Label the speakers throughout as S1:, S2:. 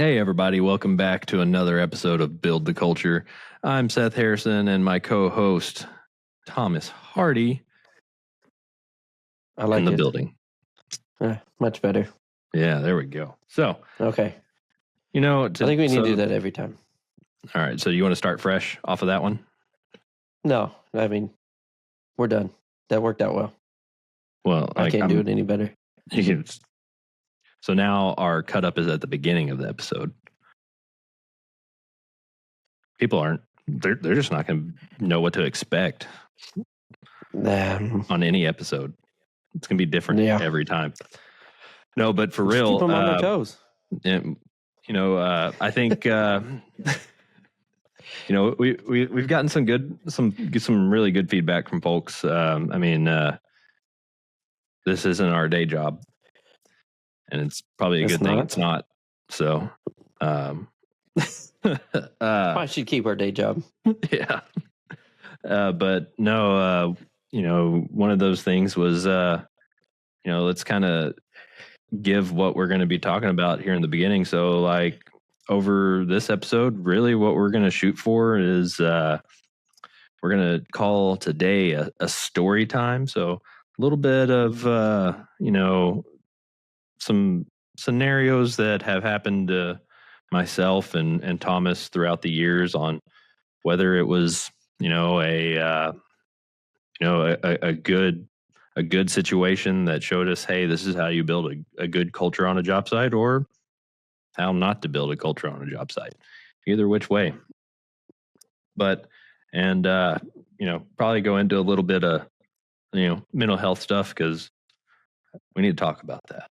S1: Hey, everybody. Welcome back to another episode of Build the Culture. I'm Seth Harrison and my co-host, Thomas Hardy,
S2: I like
S1: in the
S2: it.
S1: building.
S2: Much better.
S1: Yeah, there we go. So,
S2: Okay.
S1: I
S2: think we need to do that every time.
S1: All right. So you want to start fresh off of that one?
S2: No, I mean, we're done. That worked out well.
S1: Well,
S2: I can't do it any better.
S1: So now our cut up is at the beginning of the episode. People they're just not going to know what to expect on any episode. It's going to be different every time. No, but for real,
S2: keep them on their toes.
S1: I think we've gotten some really good feedback from folks. This isn't our day job, and it's probably a good thing it's not. So,
S2: I should keep our day job.
S1: Yeah, but no, one of those things was, let's kind of give what we're going to be talking about here in the beginning. So, like, over this episode, really what we're going to shoot for is we're going to call today a story time. So a little bit of, some scenarios that have happened to myself and Thomas throughout the years, on whether it was, a good situation that showed us, hey, this is how you build a good culture on a job site, or how not to build a culture on a job site. Either which way. But, probably go into a little bit of, mental health stuff, because we need to talk about that.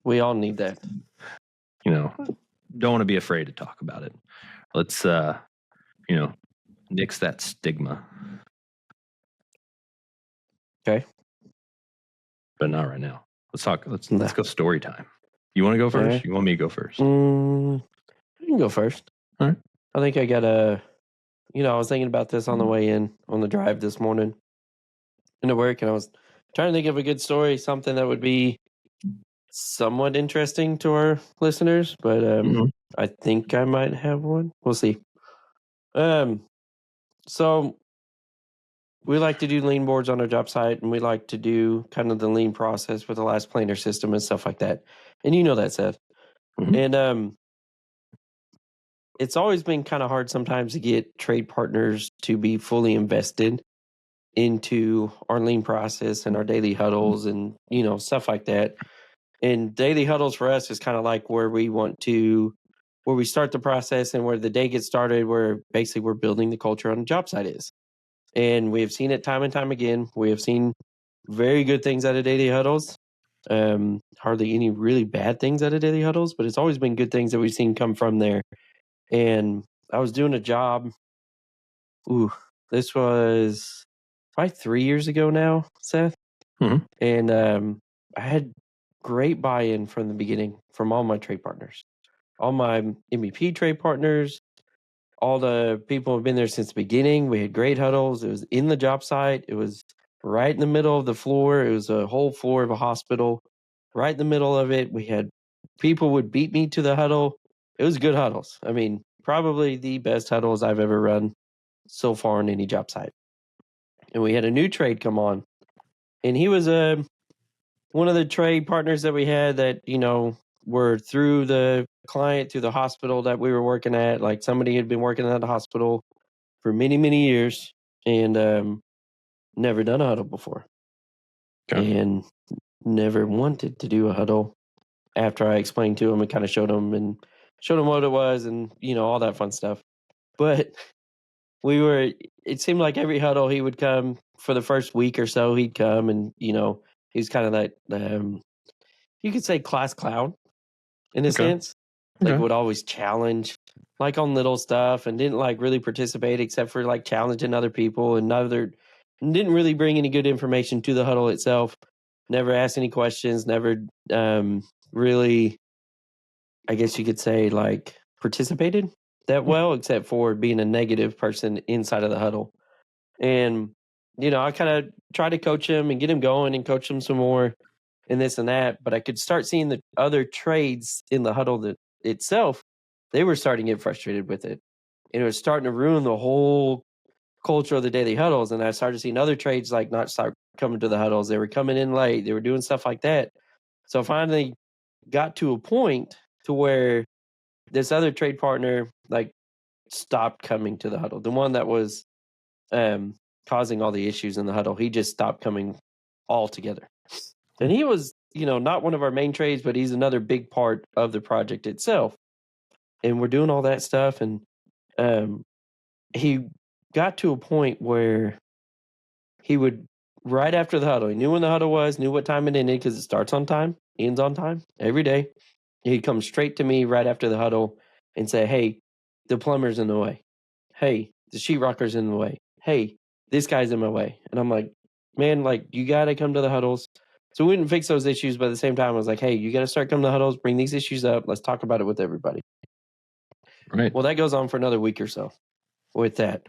S2: We all need that.
S1: Don't want to be afraid to talk about it. Let's, nix that stigma.
S2: Okay.
S1: But not right now. Let's talk. Let's go story time. You want to go first? You want me to go first?
S2: You can go first.
S1: All right.
S2: I think I got I was thinking about this on the way in, on the drive this morning into work, and I was trying to think of a good story, something that would be somewhat interesting to our listeners, but I think I might have one. We'll see. So we like to do lean boards on our job site, and we like to do kind of the lean process with the last planer system and stuff like that. And you know that, Seth. And it's always been kind of hard sometimes to get trade partners to be fully invested into our lean process and our daily huddles and, stuff like that. And daily huddles for us is kind of like where we start the process and where the day gets started, where basically we're building the culture on the job site is. And we have seen it time and time again. We have seen very good things out of daily huddles. Hardly any really bad things out of daily huddles, but it's always been good things that we've seen come from there. And I was doing a job. This was probably 3 years ago now, Seth. And I had great buy-in from the beginning from all my trade partners, all my MVP trade partners, all the people who have been there since the beginning. We had great huddles. It was in the job site. It was right in the middle of the floor. It was a whole floor of a hospital. Right in the middle of it, we had people would beat me to the huddle. It was good huddles. I mean, probably the best huddles I've ever run so far on any job site. And we had a new trade come on. And he was one of the trade partners that we had that, were through the client, through the hospital that we were working at. Like, somebody had been working at the hospital for many, many years and never done a huddle before. Okay. And never wanted to do a huddle after I explained to him and kind of showed him what it was and, all that fun stuff. But it seemed like every huddle he would come for the first week or so. He'd come and, he's kind of that, you could say, class clown in a sense. Like, would always challenge, like, on little stuff, and didn't like really participate except for like challenging other people, and didn't really bring any good information to the huddle itself. Never asked any questions. Never really, I guess you could say, like, participated that well, except for being a negative person inside of the huddle. And, I kind of tried to coach him and get him going and coach him some more and this and that. But I could start seeing the other trades in the huddle that itself, they were starting to get frustrated with it. And it was starting to ruin the whole culture of the daily huddles. And I started seeing other trades like not start coming to the huddles. They were coming in late. They were doing stuff like that. So finally got to a point to where this other trade partner like stopped coming to the huddle. The one that was causing all the issues in the huddle, he just stopped coming altogether. And he was, not one of our main trades, but he's another big part of the project itself. And we're doing all that stuff. And he got to a point where he would, right after the huddle, he knew when the huddle was, knew what time it ended because it starts on time, ends on time every day. He'd come straight to me right after the huddle and say, hey, the plumber's in the way. Hey, the sheetrocker's in the way. Hey, this guy's in my way. And I'm like, man, like, you got to come to the huddles. So we didn't fix those issues, but at the same time, I was like, hey, you got to start coming to the huddles, bring these issues up. Let's talk about it with everybody.
S1: Right.
S2: Well, that goes on for another week or so with that.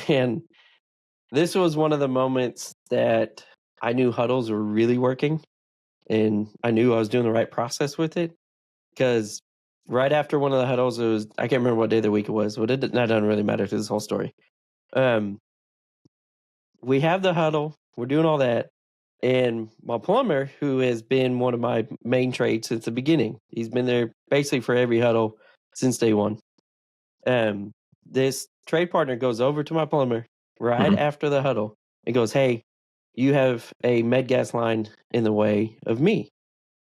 S2: And this was one of the moments that I knew huddles were really working. And I knew I was doing the right process with it. Because right after one of the huddles, it was, I can't remember what day of the week it was, but that doesn't really matter to this whole story. We have the huddle, we're doing all that. And my plumber, who has been one of my main trades since the beginning, he's been there basically for every huddle since day one. This trade partner goes over to my plumber right after the huddle and goes, hey, you have a med gas line in the way of me.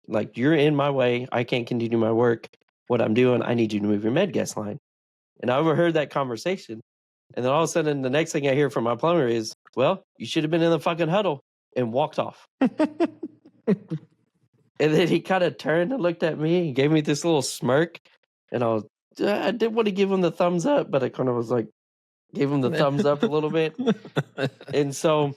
S2: Like, you're in my way. I can't continue my work. What I'm doing, I need you to move your med gas line. And I overheard that conversation. And then all of a sudden, the next thing I hear from my plumber is, well, you should have been in the fucking huddle, and walked off. And then he kind of turned and looked at me and gave me this little smirk. And I didn't want to give him the thumbs up, but I kind of was like, gave him the thumbs up a little bit. And so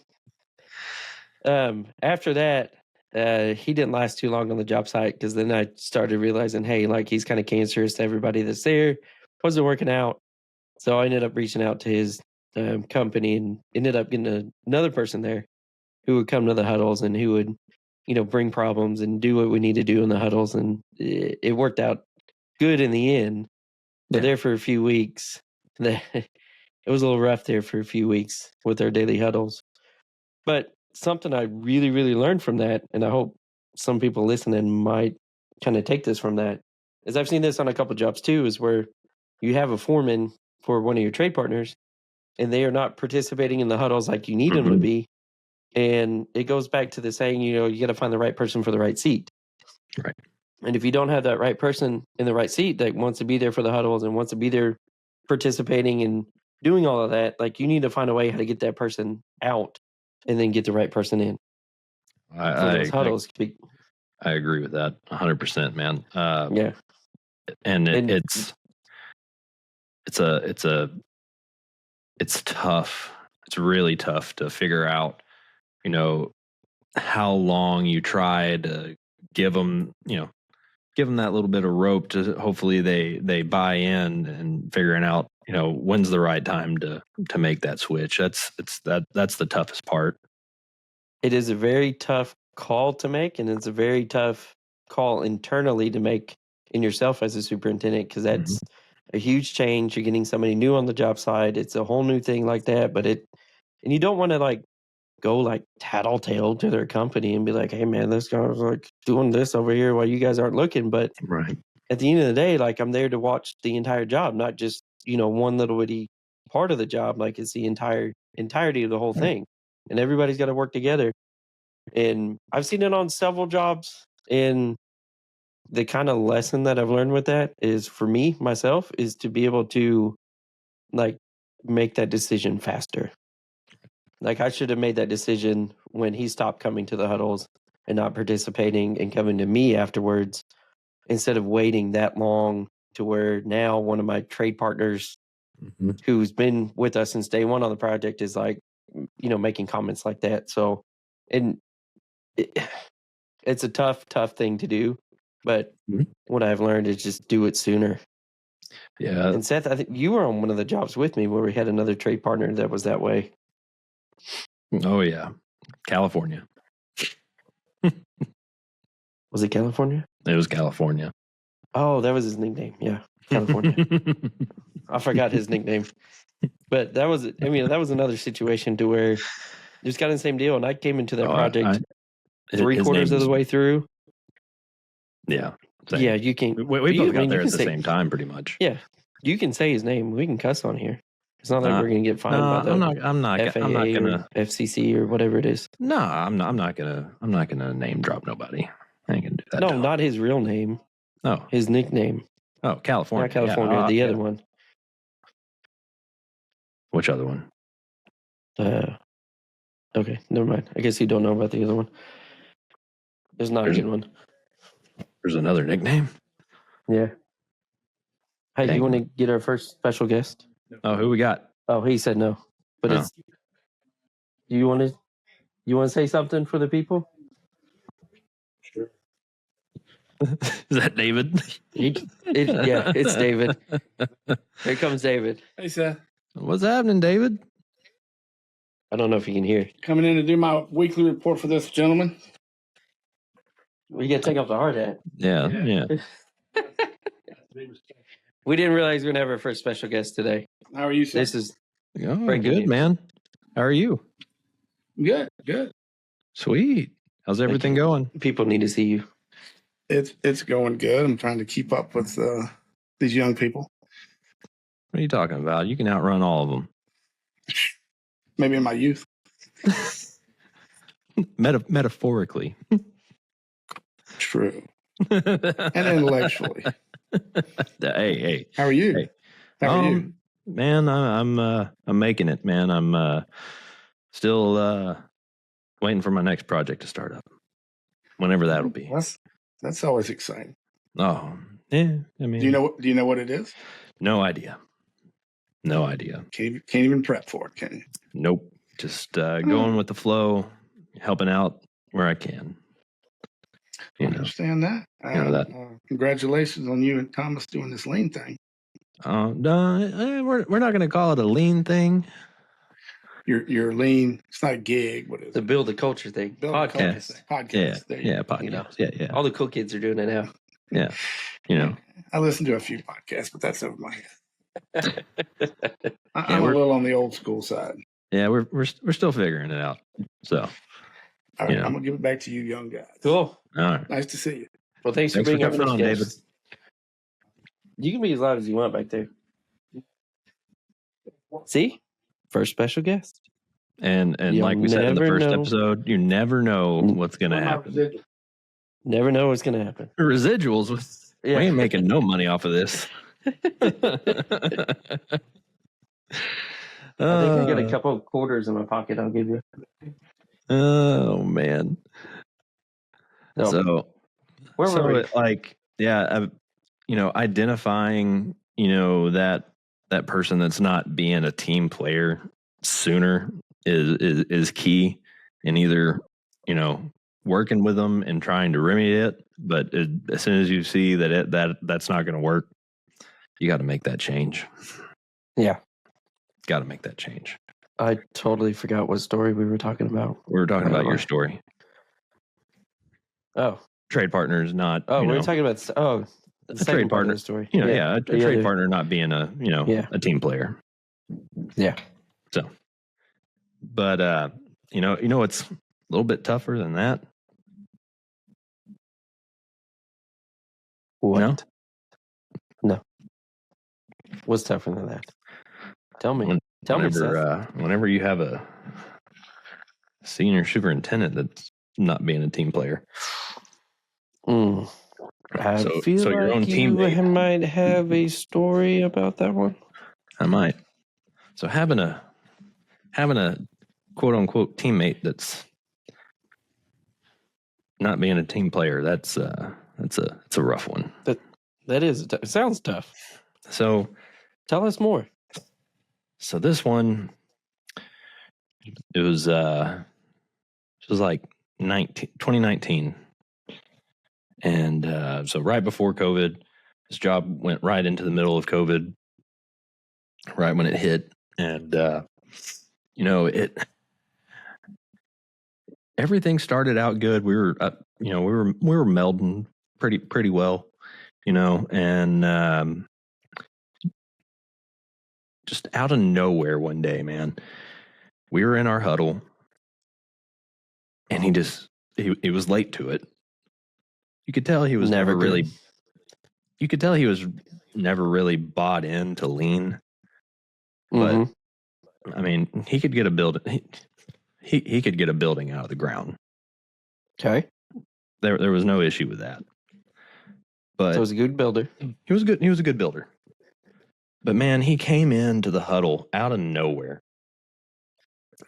S2: after that, he didn't last too long on the job site, because then I started realizing, hey, like, he's kind of cancerous to everybody that's there. Wasn't working out. So I ended up reaching out to his company and ended up getting another person there who would come to the huddles and who would, bring problems and do what we need to do in the huddles. And it worked out good in the end. But there for a few weeks, it was a little rough there for a few weeks with our daily huddles. But something I really, really learned from that, and I hope some people listening might kind of take this from that, is I've seen this on a couple jobs too, is where you have a foreman for one of your trade partners and they are not participating in the huddles like you need them to be. And it goes back to the saying, you got to find the right person for the right seat.
S1: Right.
S2: And if you don't have that right person in the right seat that wants to be there for the huddles and wants to be there participating and doing all of that, like, you need to find a way how to get that person out and then get the right person in.
S1: I
S2: huddles.
S1: I agree with that 100%, man.
S2: Yeah.
S1: And it's tough. It's really tough to figure out, how long you try to give them that little bit of rope to hopefully they buy in, and figuring out, when's the right time to make that switch. That's the toughest part.
S2: It is a very tough call to make, and it's a very tough call internally to make in yourself as a superintendent, because that's a huge change. You're getting somebody new on the job site. It's a whole new thing like that. And you don't want to like go like tattletale to their company and be like, hey man, this guy's like doing this over here while you guys aren't looking. But
S1: right
S2: at the end of the day, like, I'm there to watch the entire job, not just, one little bitty part of the job. Like, it's the entirety of the whole thing. And everybody's got to work together. And I've seen it on several jobs. And the kind of lesson that I've learned with that is, for me, myself, is to be able to like make that decision faster. Like, I should have made that decision when he stopped coming to the huddles and not participating and coming to me afterwards, instead of waiting that long to where now one of my trade partners who's been with us since day one on the project is like, making comments like that. So, and it's a tough thing to do, but what I've learned is just do it sooner.
S1: Yeah.
S2: And Seth, I think you were on one of the jobs with me where we had another trade partner that was that way.
S1: Oh yeah. California.
S2: Was it California?
S1: It was California.
S2: Oh, that was his nickname. Yeah, California. I forgot his nickname. But that was another situation to where it was kind of the same deal. And I came into that project
S1: his
S2: 3/4
S1: name
S2: of the way through.
S1: Yeah. Same.
S2: Yeah, you can.
S1: We both got there at the same time, pretty much.
S2: Yeah, you can say his name. We can cuss on here. It's not like we're gonna get fined by the
S1: I'm not gonna
S2: FCC or whatever it is.
S1: No, I'm not gonna name drop nobody. I ain't gonna do that.
S2: No, not his real name.
S1: Oh,
S2: his nickname.
S1: Oh, California.
S2: Not California.
S1: Yeah.
S2: The other one.
S1: Which other one?
S2: Okay, never mind. I guess you don't know about the other one. There's not a good one.
S1: There's another nickname.
S2: Yeah. Hey, do you want to get our first special guest?
S1: Oh, who we got?
S2: Oh, he said no. But it's. You want to say something for the people?
S1: Sure. Is that David?
S2: Yeah, it's David. Here comes David.
S3: Hey, Seth.
S1: What's happening, David?
S2: I don't know if you can hear.
S3: Coming in to do my weekly report for this gentleman.
S2: We got to take off the hard hat.
S1: Yeah.
S2: We didn't realize we were going to have our first special guest today.
S3: How are you, Seth?
S2: This is
S1: good, man. How are you?
S3: Good.
S1: Sweet. How's everything going?
S2: People need to see you.
S3: It's going good. I'm trying to keep up with these young people.
S1: What are you talking about? You can outrun all of them.
S3: Maybe in my youth.
S1: Metaphorically.
S3: True. And intellectually.
S1: Hey.
S3: How are you?
S1: Hey.
S3: How are you?
S1: Man, I'm making it, man. I'm still waiting for my next project to start up. Whenever that'll be.
S3: That's always exciting.
S1: Oh, yeah. I mean,
S3: do you know what it is?
S1: No idea.
S3: Can't even prep for it, can you?
S1: Nope. Just going with the flow, helping out where I can.
S3: I understand that. Congratulations on you and Thomas doing this lean thing.
S1: No, we're not going to call it a lean thing.
S3: Your lean. It's not a gig. What is it?
S2: The build a culture thing. Podcast.
S1: Yeah, podcast. Yeah.
S2: All the cool kids are doing it now.
S1: Yeah.
S3: I listen to a few podcasts, but that's over my head. I'm a little on the old school side.
S1: Yeah, we're still figuring it out. So,
S3: all right, I'm gonna give it back to you, young guys.
S2: Cool.
S1: All right.
S3: Nice to see you.
S2: Well, thanks for being on, David. You can be as loud as you want back there. See, first special guest.
S1: And like we said in the first episode, you never know what's gonna happen.
S2: Never know what's gonna happen.
S1: Residuals. We ain't making no money off of this.
S2: I think I got a couple of quarters in my pocket. I'll give you.
S1: Oh man. So
S2: where were we?
S1: Identifying, that person that's not being a team player sooner is key in either, working with them and trying to remedy it. But as soon as you see that's not going to work, you got to make that change.
S2: Yeah.
S1: Got to make that change.
S2: I totally forgot what story we were talking about.
S1: We were talking about your story.
S2: Oh.
S1: Trade partners not.
S2: Oh, we were talking about the
S1: trade partner
S2: story.
S1: A trade partner not being a team player.
S2: Yeah.
S1: So, but it's a little bit tougher than that.
S2: What? No. What's tougher than that? Tell me.
S1: Whenever you have a senior superintendent that's not being a team player.
S2: I feel like your own you might have a story about that one.
S1: I might. So having a quote unquote teammate that's not being a team player, it's a rough one.
S2: That is. It sounds tough.
S1: So
S2: tell us more.
S1: So this one, it was like 2019. And so right before COVID, this job went right into the middle of COVID, right when it hit. And, everything started out good. We were, we were melding pretty well. and just out of nowhere one day, man, we were in our huddle and he was late to it. You could tell he was never really bought into lean. But I mean, he could get a building. He could get a building out of the ground.
S2: Okay.
S1: There was no issue with that. But
S2: so he was a good builder.
S1: He was good. He was a good builder. But man, he came into the huddle out of nowhere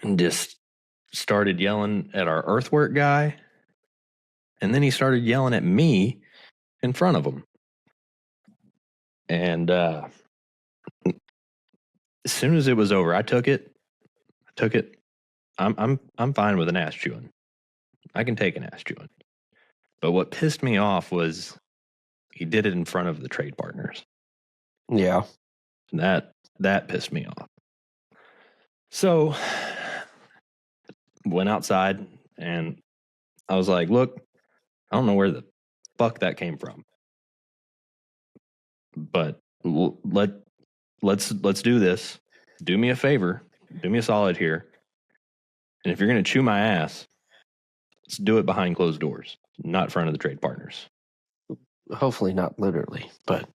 S1: and just started yelling at our earthwork guy. And then he started yelling at me in front of him. And as soon as it was over, I took it. I'm fine with an ass chewing. I can take an ass chewing. But what pissed me off was he did it in front of the trade partners.
S2: Yeah.
S1: That pissed me off. So went outside and I was like, look, I don't know where the fuck that came from. But let's do this. Do me a favor. Do me a solid here. And if you're going to chew my ass, let's do it behind closed doors, not in front of the trade partners.
S2: Hopefully not literally, but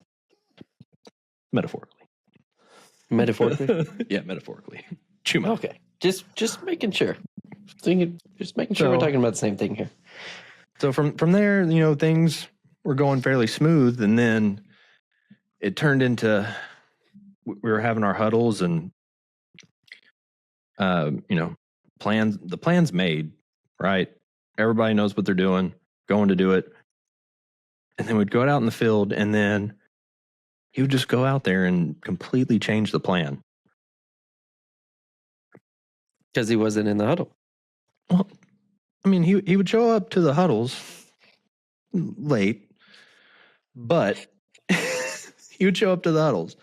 S1: metaphorically.
S2: Metaphorically?
S1: Yeah, metaphorically. Chew my.
S2: Okay. Just making sure. Just making sure we're talking about the same thing here.
S1: So from there, things were going fairly smooth, and then it turned into we were having our huddles and plans. The plan's made, right? Everybody knows what they're doing, going to do it. And then we'd go out in the field, and then he would just go out there and completely change the plan.
S2: Because he wasn't in the huddle.
S1: Well, I mean, he would show up to the huddles late, but he would show up to the huddles.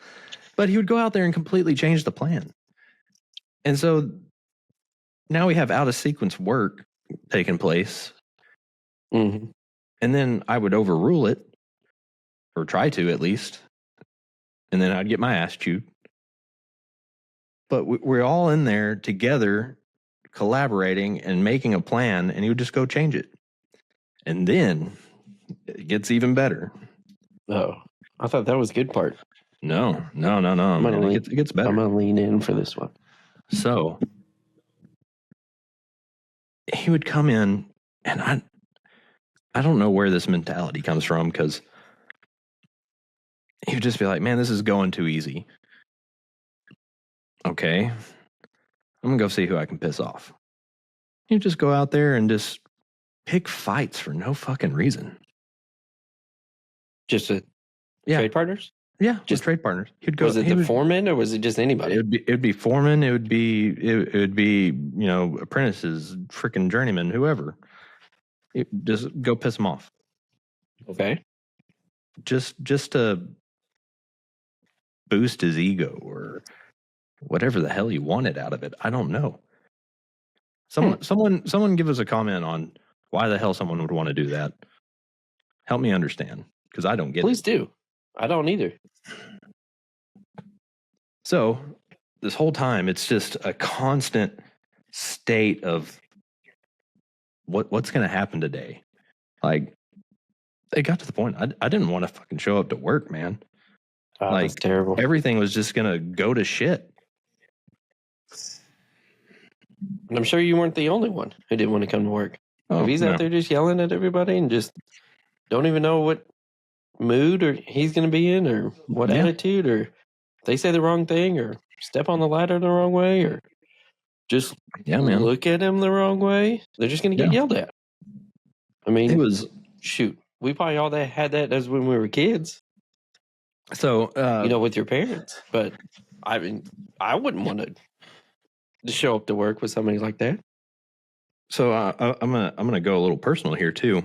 S1: But he would go out there and completely change the plan. And so now we have out-of-sequence work taking place.
S2: Mm-hmm.
S1: And then I would overrule it, or try to at least. And then I'd get my ass chewed. But we're all in there together, collaborating and making a plan, and he would just go change it. And then it gets even better.
S2: Oh, I thought that was the good part.
S1: No. It gets better.
S2: I'm going to lean in for this one.
S1: So he would come in, and I don't know where this mentality comes from, because he would just be like, man, this is going too easy. Okay, I'm going to go see who I can piss off. You just go out there and just pick fights for no fucking reason.
S2: Just trade partners?
S1: Yeah, just trade partners. He'd go.
S2: Was it the foreman or was it just anybody?
S1: It would be foreman. It would be apprentices, freaking journeymen, whoever. Just go piss them off.
S2: Okay.
S1: Just to boost his ego or whatever the hell he wanted out of it. I don't know. Someone give us a comment on why the hell someone would want to do that. Help me understand, because I don't get it.
S2: Please do. I don't either.
S1: So this whole time, it's just a constant state of what's going to happen today. Like, it got to the point I didn't want to fucking show up to work, man.
S2: That's terrible.
S1: Everything was just going to go to shit.
S2: And I'm sure you weren't the only one who didn't want to come to work. If he's out there just yelling at everybody and just don't even know what mood or he's going to be in, or what attitude, or they say the wrong thing, or step on the ladder the wrong way, or just look at him the wrong way, they're just going to get yelled at. I mean, we probably all had that as when we were kids.
S1: So
S2: with your parents. But I mean, I wouldn't want to show up to work with somebody like that.
S1: So I'm gonna go a little personal here too.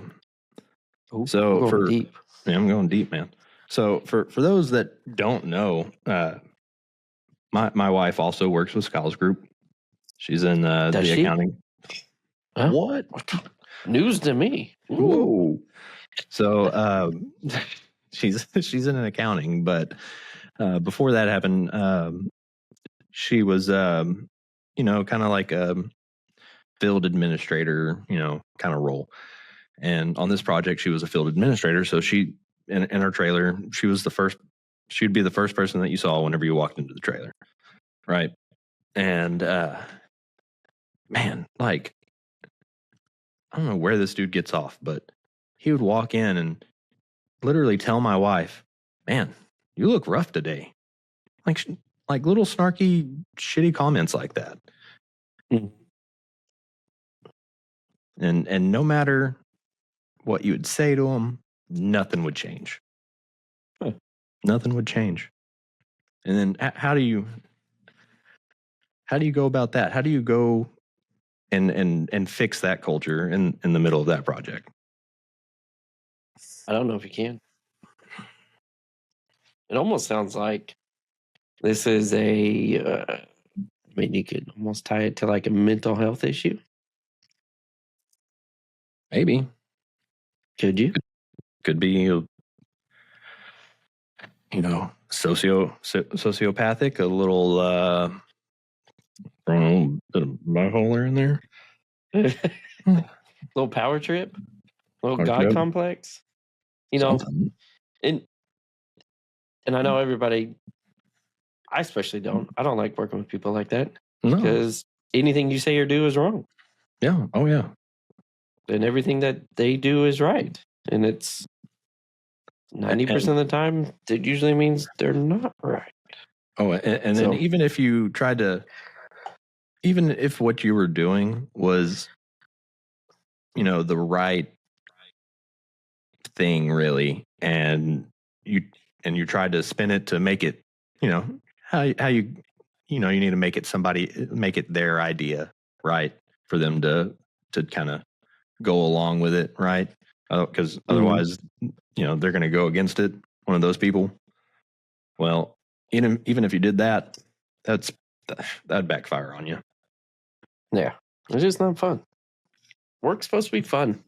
S2: Ooh,
S1: so
S2: I'm going deep.
S1: Yeah, I'm going deep, man. So for those that don't know, my wife also works with Skyles Group. She's in the accounting.
S2: Huh?
S1: What?
S2: News to me.
S1: Whoa. So she's in accounting, but before that happened, she was kind of like a field administrator, kind of role. And on this project, she was a field administrator. So she, in her trailer, she'd be the first person that you saw whenever you walked into the trailer. Right. And, man, like, I don't know where this dude gets off, but he would walk in and literally tell my wife, man, you look rough today. Like little snarky, shitty comments like that.
S2: Mm.
S1: And no matter what you would say to him, nothing would change.
S2: Huh.
S1: Nothing would change. And then how do you go about that? How do you go and fix that culture in the middle of that project?
S2: I don't know if you can. It almost sounds like this is I mean, you could almost tie it to like a mental health issue.
S1: Maybe.
S2: Could you?
S1: Could be, sociopathic, a little, I don't know, bit of bipolar in there.
S2: Little power trip, little
S1: Power
S2: God
S1: trip.
S2: complex.
S1: Something.
S2: And I know everybody. I especially don't. I don't like working with people like that
S1: No.
S2: because anything you say or do is wrong.
S1: Yeah. Oh yeah.
S2: And everything that they do is right, and it's 90% of the time. It usually means they're not right.
S1: Oh, and then even if you tried to, even if what you were doing was, the right thing, really, and you tried to spin it to make it, how you need to make it their idea, right, for them to kind of go along with it, right? Because otherwise, they're going to go against it. One of those people. Well, even if you did that, that'd backfire on you.
S2: Yeah, it's just not fun. Work's supposed to be fun.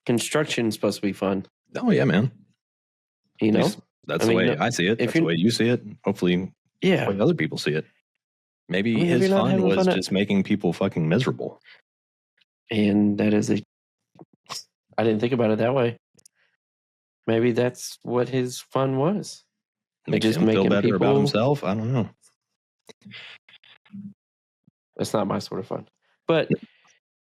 S2: Construction's supposed to be fun.
S1: Oh yeah, man. That's the way I see it. That's the way you see it. Hopefully, the way other people see it. Maybe his fun was just making people fucking miserable.
S2: And that is I didn't think about it that way. Maybe that's what his fun was.
S1: Makes him feel better about himself. I don't know.
S2: That's not my sort of fun. But,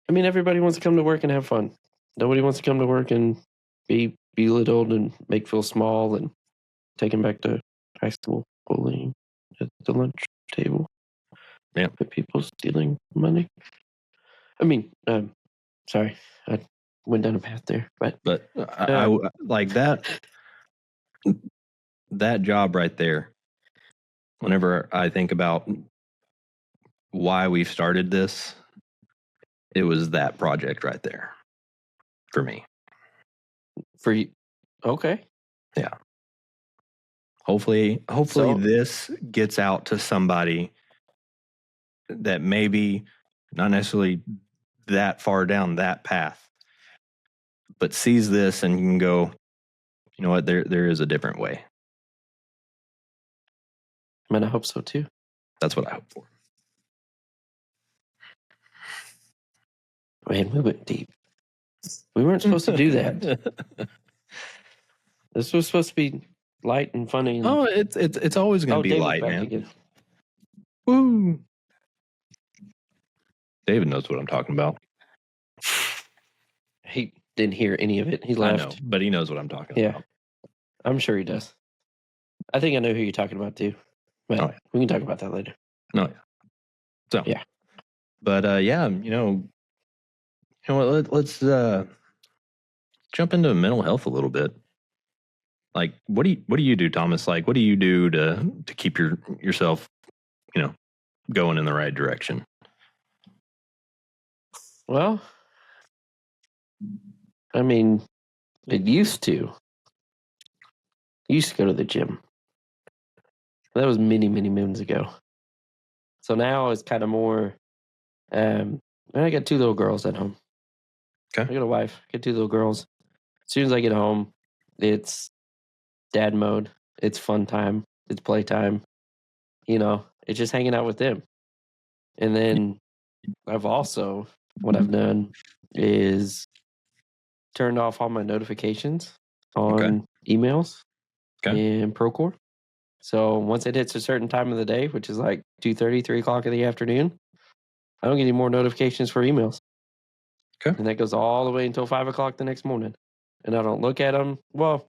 S2: I mean, everybody wants to come to work and have fun. Nobody wants to come to work and be belittled and make feel small and taken back to high school bullying at the lunch table.
S1: Yeah.
S2: People stealing money. I mean, sorry, I went down a path there. But
S1: I like that. That job right there, whenever I think about why we've started this, it was that project right there for me.
S2: For you? Okay.
S1: Yeah. Hopefully this gets out to somebody that maybe not necessarily that far down that path, but sees this and can go, you know what, there is a different way.
S2: I mean, I hope so too. That's
S1: what I hope for.
S2: Man, we went deep. We weren't supposed to do that. This was supposed to be light and funny.
S1: Oh, it's always going to be light, man. Again. Woo! David knows what I'm talking about.
S2: He didn't hear any of it. He left.
S1: I know, but he knows what I'm talking about.
S2: I'm sure he does. I think I know who you're talking about too. But we can talk about that later.
S1: No, yeah. So
S2: yeah,
S1: but let's jump into mental health a little bit. Like, what do you do, Thomas? Like, what do you do to keep yourself, going in the right direction?
S2: Well, I mean, it used to. I used to go to the gym. That was many, many moons ago. So now it's kind of more. I got 2 little girls at home.
S1: Okay.
S2: I got a wife. I got 2 little girls. As soon as I get home, it's dad mode. It's fun time. It's playtime. It's just hanging out with them. And then what I've done is turned off all my notifications on emails in Procore. So once it hits a certain time of the day, which is like 2:30, 3 o'clock in the afternoon, I don't get any more notifications for emails.
S1: Okay.
S2: And that goes all the way until 5 o'clock the next morning. And I don't look at them. Well,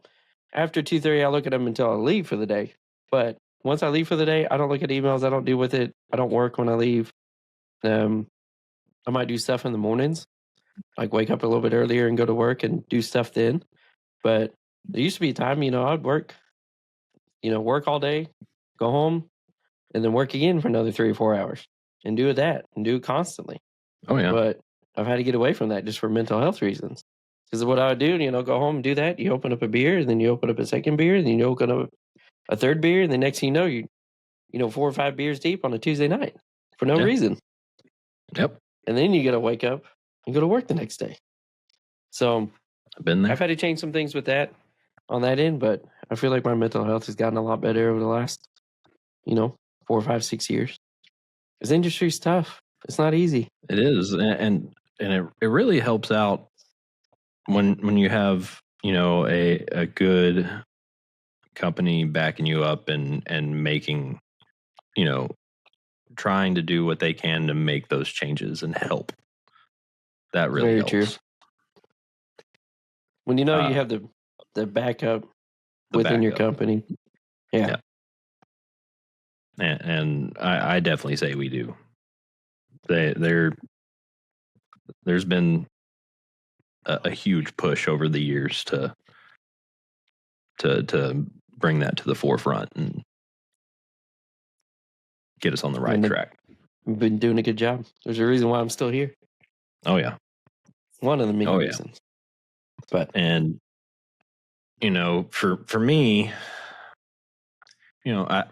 S2: after 2:30, I look at them until I leave for the day. But once I leave for the day, I don't look at emails. I don't deal with it. I don't work when I leave. I might do stuff in the mornings, like wake up a little bit earlier and go to work and do stuff then. But there used to be a time, I'd work all day, go home, and then work again for another 3 or 4 hours and do it constantly.
S1: Oh, yeah.
S2: But I've had to get away from that just for mental health reasons. Because what I would do, go home and do that. You open up a beer, and then you open up a second beer, and then you open up a third beer, and the next thing you know, 4 or 5 beers deep on a Tuesday night for no reason.
S1: Yep.
S2: And then you got to wake up and go to work the next day. So
S1: I've been there.
S2: I've had to change some things with that on that end, but I feel like my mental health has gotten a lot better over the last, 4, 5, 6 years. This industry's tough. It's not easy.
S1: It is, and it really helps out when you have a good company backing you up and making trying to do what they can to make those changes and help. That really helps.
S2: Very true. When you have the backup within your company. Yeah.
S1: And I definitely say we do. There's been a huge push over the years to bring that to the forefront and get us on the right track.
S2: We've been doing a good job. There's a reason why I'm still here.
S1: Oh yeah.
S2: One of the many reasons. But
S1: for me, I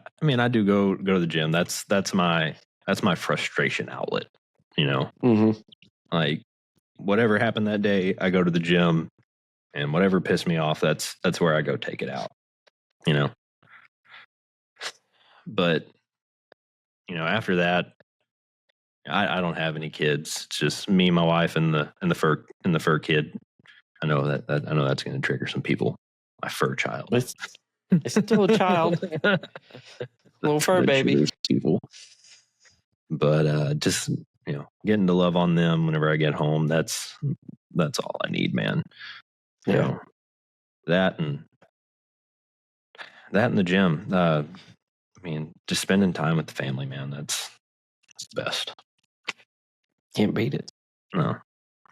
S1: do go to the gym. That's my frustration outlet.
S2: Mm-hmm.
S1: Like whatever happened that day, I go to the gym, and whatever pissed me off, that's where I go take it out. But after that, I don't have any kids. It's just me, my wife, and the fur kid. I know that's going to trigger some people. My fur child.
S2: It's still a child. Little fur baby.
S1: People. But just getting to love on them whenever I get home. That's all I need, man.
S2: Yeah.
S1: That and the gym. Just spending time with the family, man. That's the best.
S2: Can't beat it.
S1: No,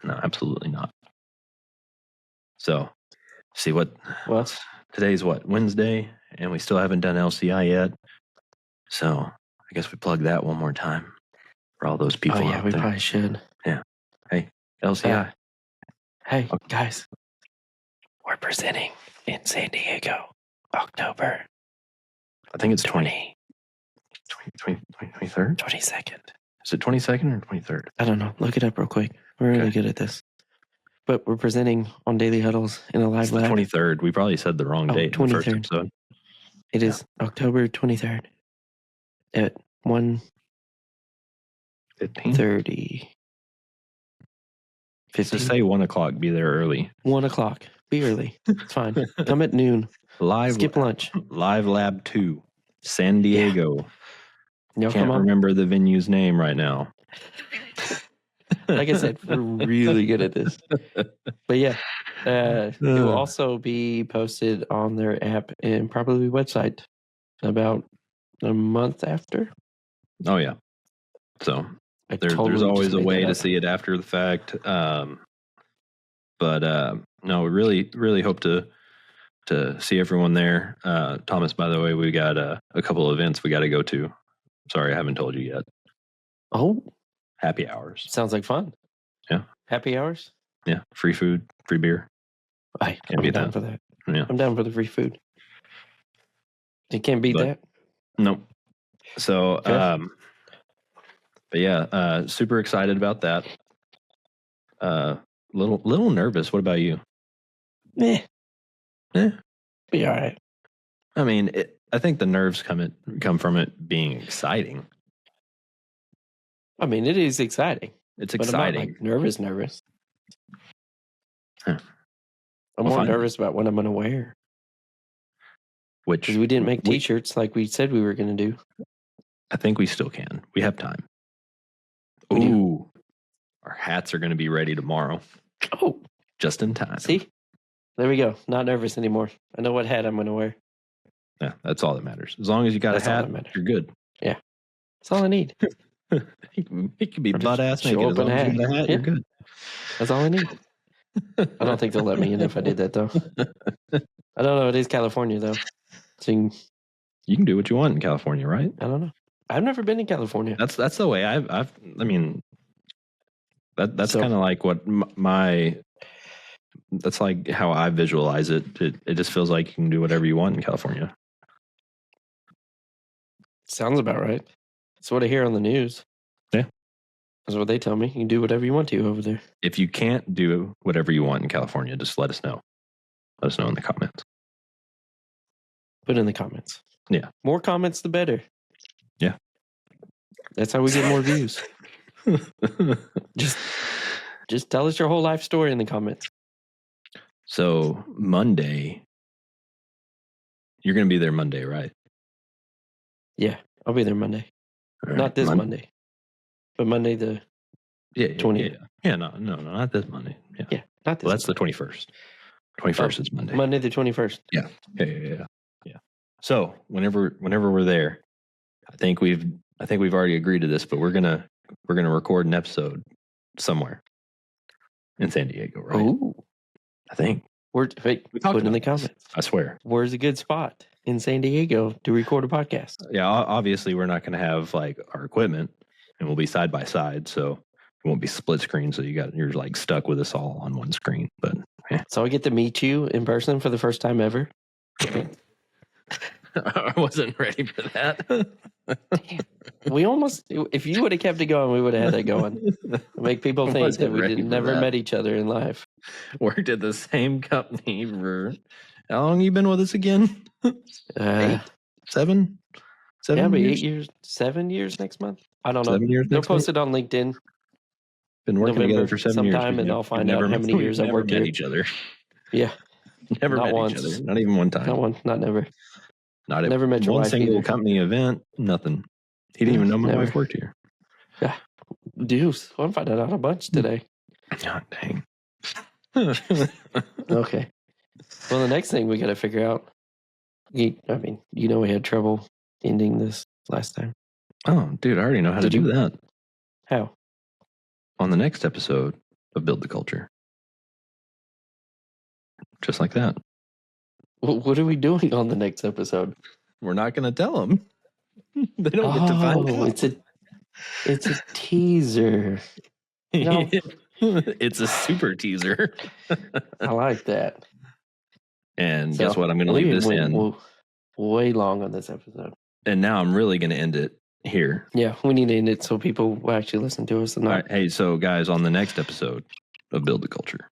S1: absolutely not. So, see what?
S2: Well,
S1: today's what, Wednesday, and we still haven't done LCI yet. So I guess we plug that one more time for all those people.
S2: Oh yeah, we probably should.
S1: Yeah. Hey, LCI.
S2: Hey guys, we're presenting in San Diego, October.
S1: I think it's
S2: 23rd. 22nd.
S1: Is it 22nd or 23rd?
S2: I don't know. Look it up real quick. We're really good at this. But we're presenting on Daily Huddles in a live lab.
S1: 23rd. We probably said the wrong date 23rd. In the first episode.
S2: It is October 23rd at 1:30.
S1: Just say 1 o'clock. Be there early.
S2: 1 o'clock. Be early. It's fine. Come at noon. Skip lunch.
S1: Live Lab 2, San Diego.
S2: Yeah.
S1: Can't remember the venue's name right now.
S2: Like I said, we're really good at this. But yeah, it will also be posted on their app and probably website about a month after.
S1: Oh yeah. So there's always a way to see it after the fact. But no, we really hope to see everyone there. Thomas, by the way, we got a couple of events we got to go to. Sorry, I haven't told you yet.
S2: Oh.
S1: Happy hours.
S2: Sounds like fun.
S1: Yeah.
S2: Happy hours?
S1: Yeah. Free food, free beer.
S2: I'm down for that.
S1: Yeah.
S2: I'm down for the free food. You can't beat that.
S1: Nope. So, but yeah, super excited about that. Little nervous. What about you?
S2: Be all right.
S1: I mean, I think the nerves come from it being exciting.
S2: I mean, it is exciting.
S1: It's
S2: but
S1: exciting.
S2: I'm not like nervous.
S1: Huh.
S2: I'm more nervous about what I'm going to wear. Because we didn't make T-shirts like we said we were going to do.
S1: I think we still can. We have time. Ooh, our hats are going to be ready tomorrow.
S2: Oh,
S1: just in time.
S2: See, there we go. Not nervous anymore. I know what hat I'm going to wear.
S1: Yeah, that's all that matters. As long as you got a hat, you're good.
S2: Yeah, that's all I need.
S1: It could be butt ass naked. As long as you got a hat, you're good.
S2: That's all I need. I don't think they'll let me in if I did that, though. I don't know. It is California, though. So
S1: you can do what you want in California, right?
S2: I don't know. I've never been in California.
S1: That's the way I mean, that's kind of like what that's like how I visualize it. It just feels like you can do whatever you want in California.
S2: Sounds about right. That's what I hear on the news.
S1: Yeah.
S2: That's what they tell me. You can do whatever you want to over there.
S1: If you can't do whatever you want in California, just let us know. Let us know in the comments.
S2: Put in the comments.
S1: Yeah.
S2: More comments, the better.
S1: Yeah.
S2: That's how we get more views. Just tell us your whole life story in the comments.
S1: So Monday, you're going to be there Monday, right?
S2: Yeah, I'll be there Monday. Right. Not this Monday, but Monday the 20th.
S1: Yeah, no, not this Monday.
S2: Yeah, not this.
S1: Well, that's the 21st. 21st is Monday.
S2: Monday the 21st.
S1: Yeah. So whenever we're there, I think we've already agreed to this, but we're gonna record an episode somewhere in San Diego, right?
S2: Ooh.
S1: I think.
S2: Put in the comments.
S1: I swear.
S2: Where's a good spot in San Diego to record a podcast?
S1: Yeah, obviously we're not going to have like our equipment, and we'll be side by side, so it won't be split screen. So you're like stuck with us all on one screen. But yeah.
S2: So I get to meet you in person for the first time ever.
S1: I wasn't ready for that.
S2: We almost, if you would have kept it going, we would have had that going. Make people think that we never met each other in life.
S1: Worked at the same company for, how long you been with us again? 8, 7? 7
S2: yeah, but
S1: years?
S2: 8 years, 7 years next month. I don't know.
S1: 7 years.
S2: They'll post it on LinkedIn.
S1: Been working together for 7 years.
S2: Sometime, and I'll find out how many years I've worked here.
S1: Each other.
S2: Yeah.
S1: Never met each other. Not even one time.
S2: Not one. Not never.
S1: Not
S2: never met your
S1: one
S2: wife
S1: single
S2: either.
S1: Company event. Nothing. He didn't even know my wife worked here.
S2: Yeah. Deuce. I'm finding out a bunch today.
S1: God dang.
S2: Okay. Well, the next thing we got to figure out. We had trouble ending this last time.
S1: Oh, dude, I already know how to do that.
S2: How?
S1: On the next episode of Build the Culture. Just like that.
S2: What are we doing on the next episode?
S1: We're not going to tell them. They don't get to find out.
S2: It's a teaser. No.
S1: It's a super teaser.
S2: I like that.
S1: And guess what? I'm going to leave this in.
S2: Way long on this episode.
S1: And now I'm really going to end it here.
S2: Yeah, we need to end it so people will actually listen to us.
S1: All right, hey, so guys, on the next episode of Build the Culture,